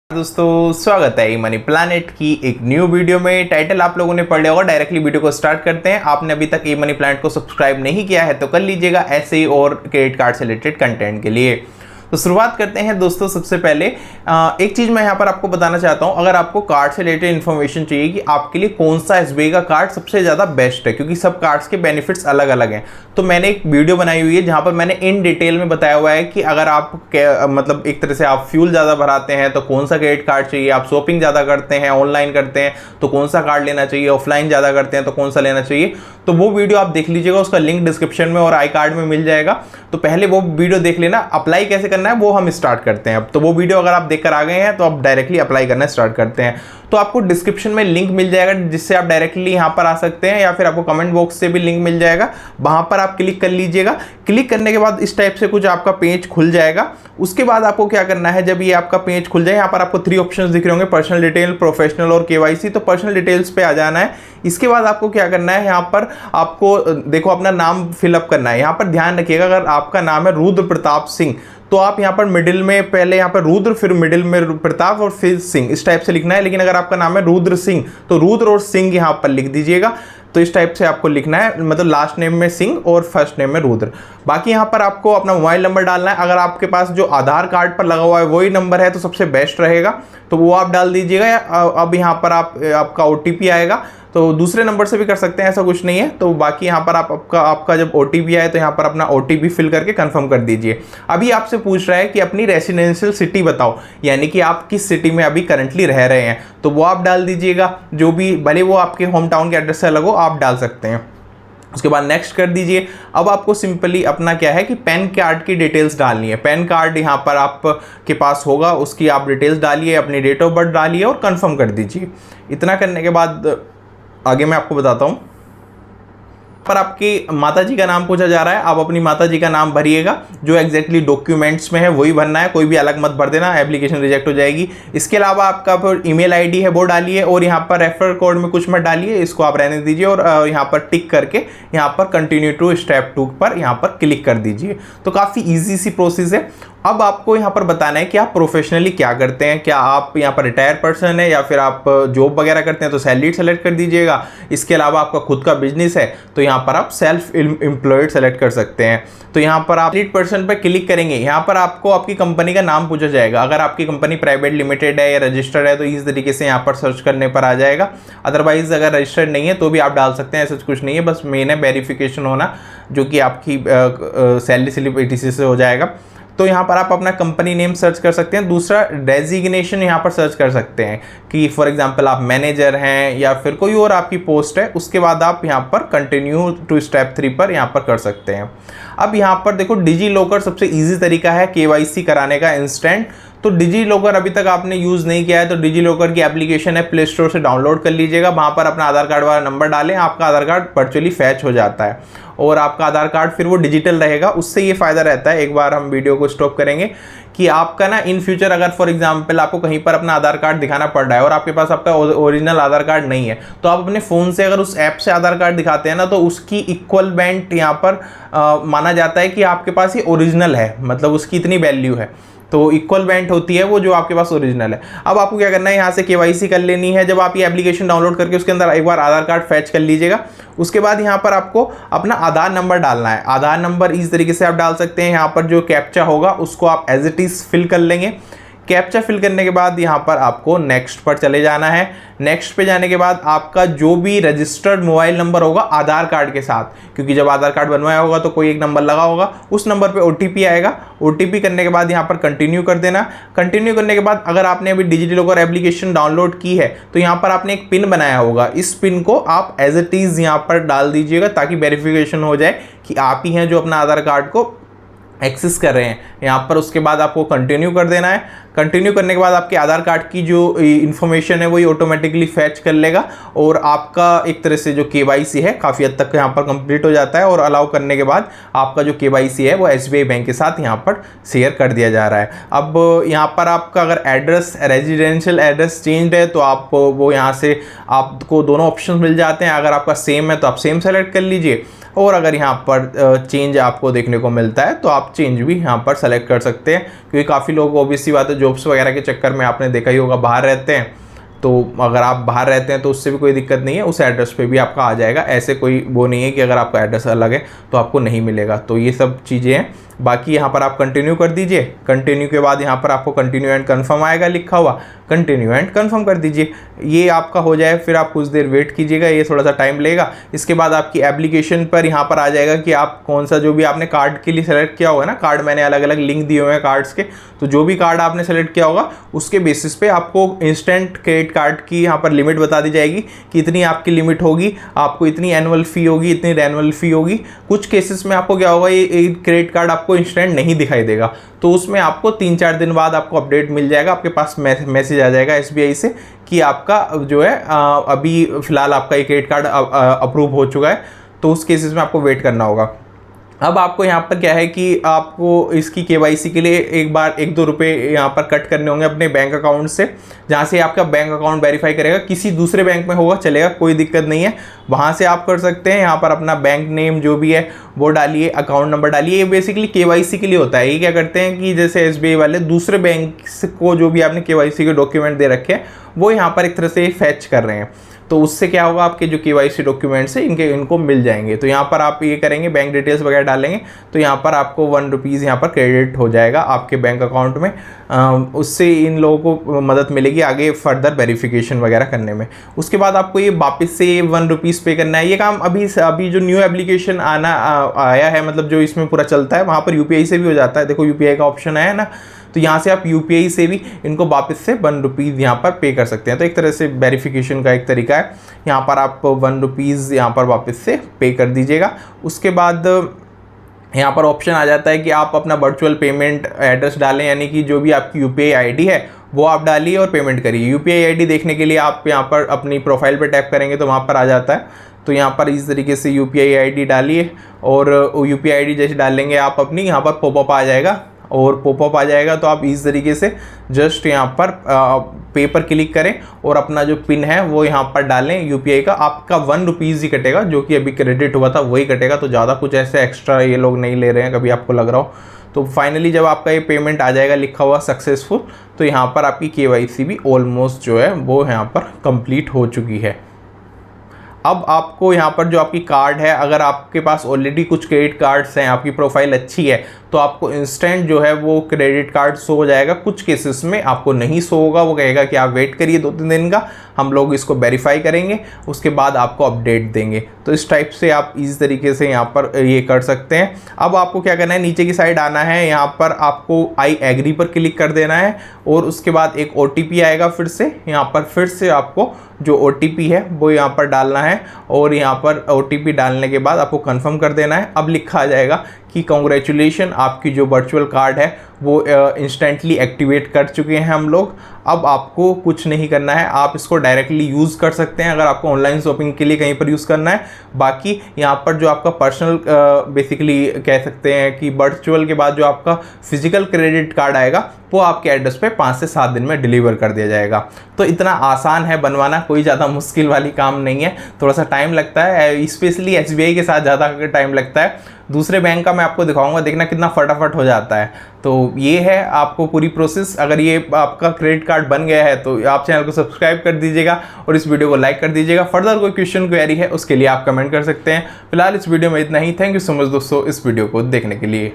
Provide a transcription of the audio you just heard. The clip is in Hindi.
दोस्तों स्वागत है मनी प्लैनेट की एक न्यू वीडियो में। टाइटल आप लोगों ने पढ़ लिया होगा। डायरेक्टली वीडियो को स्टार्ट करते हैं। आपने अभी तक मनी प्लैनेट को सब्सक्राइब नहीं किया है तो कर लीजिएगा, ऐसे ही और क्रेडिट कार्ड से रिलेटेड कंटेंट के लिए। तो शुरुआत करते हैं दोस्तों। सबसे पहले एक चीज़ मैं यहाँ पर आपको बताना चाहता हूँ। अगर आपको कार्ड से रिलेटेड इन्फॉर्मेशन चाहिए कि आपके लिए कौन सा एसबीआई का कार्ड सबसे ज़्यादा बेस्ट है, क्योंकि सब कार्ड्स के बेनिफिट्स अलग अलग हैं, तो मैंने एक वीडियो बनाई हुई है जहाँ पर मैंने इन डिटेल में बताया हुआ है कि अगर आप मतलब एक तरह से आप फ्यूल ज़्यादा भराते हैं तो कौन सा क्रेडिट कार्ड चाहिए, आप शॉपिंग ज़्यादा करते हैं, ऑनलाइन करते हैं तो कौन सा कार्ड लेना चाहिए, ऑफलाइन ज़्यादा करते हैं तो कौन सा लेना चाहिए। तो वो वीडियो आप देख लीजिएगा, उसका लिंक डिस्क्रिप्शन में और आई कार्ड में मिल जाएगा। तो पहले वो वीडियो देख लेना। अप्लाई कैसे करना है वो हम स्टार्ट करते हैं। अब तो वो वीडियो अगर आप देखकर आ गए हैं तो आप डायरेक्टली अप्लाई करना स्टार्ट करते हैं। तो आपको डिस्क्रिप्शन में लिंक मिल जाएगा जिससे आप डायरेक्टली यहाँ पर आ सकते हैं, या फिर आपको कमेंट बॉक्स से भी लिंक मिल जाएगा, वहां पर आप क्लिक कर लीजिएगा। क्लिक करने के बाद इस टाइप से कुछ आपका पेज खुल जाएगा। उसके बाद आपको क्या करना है, जब ये आपका पेज खुल जाए, यहाँ पर आपको 3 ऑप्शंस दिख रहे होंगे, पर्सनल डिटेल, प्रोफेशनल और केवाईसी। तो पर्सनल डिटेल्स पे आ जाना है। इसके बाद आपको क्या करना है, यहाँ पर आपको देखो अपना नाम फिलअप करना है। यहाँ पर ध्यान रखिएगा, अगर आपका नाम है रुद्र प्रताप सिंह तो आप यहाँ पर मिडिल में पहले यहाँ पर रुद्र, फिर मिडिल में प्रताप और फिर सिंह, इस टाइप से लिखना है। लेकिन अगर आपका नाम है रुद्र सिंह तो रुद्र और सिंह यहाँ पर लिख दीजिएगा। तो इस टाइप से आपको लिखना है, मतलब लास्ट नेम में सिंह और फर्स्ट नेम में रुद्र। बाकी यहाँ पर आपको अपना मोबाइल नंबर डालना है। अगर आपके पास जो आधार कार्ड पर लगा हुआ है वही नंबर है तो सबसे बेस्ट रहेगा, तो वो आप डाल दीजिएगा। अब यहाँ पर आपका ओटीपी आएगा, तो दूसरे नंबर से भी कर सकते हैं, ऐसा कुछ नहीं है। तो बाकी यहाँ पर आपका जब ओटीपी आए तो यहाँ पर अपना ओटीपी फिल करके कंफर्म कर दीजिए। अभी आपसे पूछ रहा है कि अपनी रेसिडेंशियल सिटी बताओ, यानी कि आप किस सिटी में अभी करंटली रह रहे हैं, तो वो आप डाल दीजिएगा। जो भी भले वो आपके होम टाउन के एड्रेस से अलग हो, आप डाल सकते हैं। उसके बाद नेक्स्ट कर दीजिए। अब आपको सिंपली अपना क्या है कि पैन कार्ड की डिटेल्स डालनी है। पैन कार्ड यहाँ पर आपके पास होगा, उसकी आप डिटेल्स डालिए, अपनी डेट ऑफ बर्थ डालिए और कंफर्म कर दीजिए। इतना करने के बाद आगे मैं आपको बताता हूँ। पर आपकी माताजी का नाम पूछा जा रहा है, आप अपनी माताजी का नाम भरिएगा, जो एग्जैक्टली डॉक्यूमेंट्स में है वही भरना है, कोई भी अलग मत भर देना, एप्लीकेशन रिजेक्ट हो जाएगी। इसके अलावा आपका फिर ईमेल आईडी है वो डालिए, और यहाँ पर रेफर कोड में कुछ मत डालिए, इसको आप रहने दीजिए। और यहाँ पर टिक करके यहाँ पर कंटिन्यू टू स्टेप 2 पर यहाँ पर क्लिक कर दीजिए। तो काफ़ी ईजी सी प्रोसेस है। अब आपको यहाँ पर बताना है कि आप प्रोफेशनली क्या करते हैं। क्या आप यहाँ पर रिटायर्ड पर्सन है या फिर आप जॉब वगैरह करते हैं तो सैलरी सेलेक्ट कर दीजिएगा। इसके अलावा आपका खुद का बिजनेस है तो यहाँ पर आप सेल्फ एम्प्लॉयड सेलेक्ट कर सकते हैं। तो यहाँ पर आप लीड पर्सन पर क्लिक करेंगे। यहाँ पर आपको आपकी कंपनी का नाम पूछा जाएगा। अगर आपकी कंपनी प्राइवेट लिमिटेड है या रजिस्टर्ड है तो इस तरीके से यहाँ पर सर्च करने पर आ जाएगा। अदरवाइज अगर रजिस्टर्ड नहीं है तो भी आप डाल सकते हैं, ऐसा कुछ नहीं है। बस मेन है वेरिफिकेशन होना, जो कि आपकी सैलरी स्लिप ETC से हो जाएगा। तो यहाँ पर आप अपना कंपनी नेम सर्च कर सकते हैं। दूसरा डेजिग्नेशन यहाँ पर सर्च कर सकते हैं कि फॉर एग्जांपल आप मैनेजर हैं या फिर कोई और आपकी पोस्ट है। उसके बाद आप यहाँ पर कंटिन्यू टू स्टेप 3 पर यहाँ पर कर सकते हैं। अब यहाँ पर देखो, डिजी लॉकर सबसे ईजी तरीका है KYC कराने का इंस्टेंट। तो डिजी लॉकर अभी तक आपने यूज़ नहीं किया है तो डिजी लॉकर की एप्लीकेशन है, प्ले स्टोर से डाउनलोड कर लीजिएगा। वहाँ पर अपना आधार कार्ड वाला नंबर डालें, आपका आधार कार्ड वर्चुअली फैच हो जाता है और आपका आधार कार्ड फिर वो डिजिटल रहेगा। उससे ये फ़ायदा रहता है, एक बार हम वीडियो को स्टॉप करेंगे, कि आपका ना इन फ्यूचर अगर फॉर एग्जांपल आपको कहीं पर अपना आधार कार्ड दिखाना पड़ रहा है और आपके पास आपका ओरिजिनल आधार कार्ड नहीं है, तो आप अपने फ़ोन से अगर उस ऐप से आधार कार्ड दिखाते हैं ना, तो उसकी इक्वलमेंट यहाँ पर माना जाता है कि आपके पास ये ओरिजिनल है, मतलब उसकी इतनी वैल्यू है। तो इक्वलमेंट होती है वो जो आपके पास ओरिजिनल है। अब आपको क्या करना है, यहाँ से KYC कर लेनी है। जब आप ये एप्लीकेशन डाउनलोड करके उसके अंदर एक बार आधार कार्ड फैच कर लीजिएगा, उसके बाद यहाँ पर आपको अपना आधार नंबर डालना है। आधार नंबर इस तरीके से आप डाल सकते हैं। यहाँ पर जो कैप्चा होगा उसको आप एज इट इज़ फिल कर लेंगे। कैप्चा फिल करने के बाद यहाँ पर आपको नेक्स्ट पर चले जाना है। नेक्स्ट पे जाने के बाद आपका जो भी रजिस्टर्ड मोबाइल नंबर होगा आधार कार्ड के साथ, क्योंकि जब आधार कार्ड बनवाया होगा तो कोई एक नंबर लगा होगा, उस नंबर पे OTP आएगा। OTP करने के बाद यहाँ पर कंटिन्यू कर देना। कंटिन्यू करने के बाद अगर आपने अभी डिजी लॉकर एप्लीकेशन डाउनलोड की है तो यहाँ पर आपने एक पिन बनाया होगा, इस पिन को आप एज इट इज़ यहाँ पर डाल दीजिएगा ताकि वेरिफिकेशन हो जाए कि आप ही हैं जो अपना आधार कार्ड को एक्सेस कर रहे हैं यहाँ पर। उसके बाद आपको कंटिन्यू कर देना है। कंटिन्यू करने के बाद आपके आधार कार्ड की जो इन्फॉर्मेशन है वो ऑटोमेटिकली फैच कर लेगा और आपका एक तरह से जो KYC है काफ़ी हद तक यहाँ पर कंप्लीट हो जाता है। और अलाउ करने के बाद आपका जो KYC है वो SBI बैंक के साथ यहाँ पर शेयर कर दिया जा रहा है। अब यहाँ पर आपका अगर एड्रेस रेजिडेंशियल एड्रेस चेंज है तो आप वो यहाँ से आपको दोनों ऑप्शन मिल जाते हैं। अगर आपका सेम है तो आप सेम सेलेक्ट कर लीजिए, और अगर यहाँ पर चेंज आपको देखने को मिलता है तो आप चेंज भी यहाँ पर सेलेक्ट कर सकते हैं, क्योंकि काफ़ी लोग ऑब्वियसली बात है जॉब्स वगैरह के चक्कर में आपने देखा ही होगा बाहर रहते हैं, तो अगर आप बाहर रहते हैं तो उससे भी कोई दिक्कत नहीं है, उस एड्रेस पे भी आपका आ जाएगा। ऐसे कोई वो नहीं है कि अगर आपका एड्रेस अलग है तो आपको नहीं मिलेगा। तो ये सब चीज़ें हैं। बाकी यहाँ पर आप कंटिन्यू कर दीजिए। कंटिन्यू के बाद यहाँ पर आपको कंटिन्यू एंड कन्फर्म आएगा लिखा हुआ, कंटिन्यू एंड कन्फर्म कर दीजिए। ये आपका हो जाए, फिर आप कुछ देर वेट कीजिएगा, ये थोड़ा सा टाइम लेगा। इसके बाद आपकी एप्लीकेशन पर यहाँ पर आ जाएगा कि आप कौन सा जो भी आपने कार्ड के लिए सेलेक्ट किया होगा ना, कार्ड मैंने अलग अलग लिंक दिए हुए हैं कार्ड्स के, तो जो भी कार्ड आपने सेलेक्ट किया होगा उसके बेसिस पे आपको इंस्टेंट क्रेडिट कार्ड की यहाँ पर लिमिट बता दी जाएगी कि इतनी आपकी लिमिट होगी, आपको इतनी एनुअल फ़ी होगी, इतनी एनुअल फ़ी होगी। कुछ केसेस में आपको क्या होगा, ये क्रेडिट कार्ड आपको इंस्टेंट नहीं दिखाई देगा, तो उसमें आपको 3-4 दिन बाद आपको अपडेट मिल जाएगा, आपके पास मैसेज आ जाएगा SBI से कि आपका जो है अभी फ़िलहाल आपका ये क्रेडिट कार्ड अप्रूव हो चुका है। तो उस केसेस में आपको वेट करना होगा। अब आपको यहाँ पर क्या है कि आपको इसकी KYC के लिए एक बार 1-2 रुपये यहाँ पर कट करने होंगे अपने बैंक अकाउंट से, जहाँ से आपका बैंक अकाउंट वेरीफाई करेगा। किसी दूसरे बैंक में होगा चलेगा, कोई दिक्कत नहीं है, वहाँ से आप कर सकते हैं। यहाँ पर अपना बैंक नेम जो भी है वो डालिए, अकाउंट नंबर डालिए। ये बेसिकली KYC के लिए होता है। ये क्या करते हैं कि जैसे SBI वाले दूसरे बैंक को जो भी आपने KYC के डॉक्यूमेंट दे रखे हैं वो यहाँ पर एक तरह से फैच कर रहे हैं, तो उससे क्या होगा, आपके जो KYC डॉक्यूमेंट्स है इनको मिल जाएंगे। तो यहाँ पर आप ये करेंगे, बैंक डिटेल्स वगैरह डालेंगे, तो यहाँ पर आपको 1 रुपीज़ यहाँ पर क्रेडिट हो जाएगा आपके बैंक अकाउंट में। उससे इन लोगों को मदद मिलेगी आगे फर्दर वेरिफिकेशन वगैरह करने में। उसके बाद आपको ये वापस से 1 रुपीज़ पे करना है। ये काम अभी जो न्यू एप्लीकेशन आया है, मतलब जो इसमें पूरा चलता है, वहाँ पर UPI से भी हो जाता है। देखो UPI का ऑप्शन आया ना, तो यहाँ से आप UPI से भी इनको वापस से 1 रुपीज़ यहाँ पर पे कर सकते हैं। तो एक तरह से वेरिफिकेशन का एक तरीका है। यहाँ पर आप 1 रुपीज़ यहाँ पर वापस से पे कर दीजिएगा। उसके बाद यहाँ पर ऑप्शन आ जाता है कि आप अपना वर्चुअल पेमेंट एड्रेस डालें, यानी कि जो भी आपकी UPI ID है वो आप डालिए और पेमेंट करिए। UPI ID देखने के लिए आप यहाँ पर अपनी प्रोफाइल पे टैप करेंगे तो वहाँ पर आ जाता है। तो यहाँ पर इस तरीके से UPI ID डालिए, और UPI ID जैसे डालेंगे आप अपनी, यहाँ पर पॉपअप आ जाएगा, और पॉपअप आ जाएगा तो आप इस तरीके से जस्ट यहाँ पर पे पर क्लिक करें और अपना जो पिन है वो यहाँ पर डालें UPI का। आपका 1 रुपीज़ ही कटेगा, जो कि अभी क्रेडिट हुआ था वही कटेगा, तो ज़्यादा कुछ ऐसे एक्स्ट्रा ये लोग नहीं ले रहे हैं, कभी आपको लग रहा हो। तो फाइनली जब आपका ये पेमेंट आ जाएगा लिखा हुआ सक्सेसफुल, तो यहाँ पर आपकी KYC भी ऑलमोस्ट जो है वो यहाँ पर कंप्लीट हो चुकी है। अब आपको यहाँ पर जो आपकी कार्ड है, अगर आपके पास ऑलरेडी कुछ क्रेडिट कार्ड्स हैं, आपकी प्रोफाइल अच्छी है, तो आपको इंस्टेंट जो है वो क्रेडिट कार्ड शो हो जाएगा। कुछ केसेस में आपको नहीं शो होगा, वो कहेगा कि आप वेट करिए 2-3 दिन का, हम लोग इसको वेरीफाई करेंगे, उसके बाद आपको अपडेट देंगे। तो इस टाइप से आप इस तरीके से यहाँ पर ये कर सकते हैं। अब आपको क्या करना है, नीचे की साइड आना है, यहाँ पर आपको आई एग्री पर क्लिक कर देना है, और उसके बाद एक OTP आएगा फिर से। यहाँ पर फिर से आपको जो OTP है वो यहाँ पर डालना है, और यहाँ पर OTP डालने के बाद आपको कंफर्म कर देना है। अब लिखा आ जाएगा कि कॉन्ग्रेचुलेशन, आपकी जो वर्चुअल कार्ड है वो इंस्टेंटली एक्टिवेट कर चुके हैं हम लोग। अब आपको कुछ नहीं करना है, आप इसको डायरेक्टली यूज़ कर सकते हैं अगर आपको ऑनलाइन शॉपिंग के लिए कहीं पर यूज़ करना है। बाकी यहाँ पर जो आपका पर्सनल बेसिकली कह सकते हैं कि वर्चुअल के बाद जो आपका फिजिकल क्रेडिट कार्ड आएगा वो आपके एड्रेस पे 5 से 7 दिन में डिलीवर कर दिया जाएगा। तो इतना आसान है बनवाना, कोई ज़्यादा मुश्किल वाली काम नहीं है। थोड़ा सा टाइम लगता है, स्पेशली SBI के साथ ज़्यादा टाइम लगता है। दूसरे बैंक का मैं आपको दिखाऊंगा, देखना कितना फटाफट हो जाता है। तो ये है आपको पूरी प्रोसेस। अगर ये आपका क्रेडिट कार्ड बन गया है तो आप चैनल को सब्सक्राइब कर दीजिएगा और इस वीडियो को लाइक कर दीजिएगा। फर्दर कोई क्वेश्चन क्वेरी है उसके लिए आप कमेंट कर सकते हैं। फिलहाल इस वीडियो में इतना ही। थैंक यू सो मच दोस्तों इस वीडियो को देखने के लिए।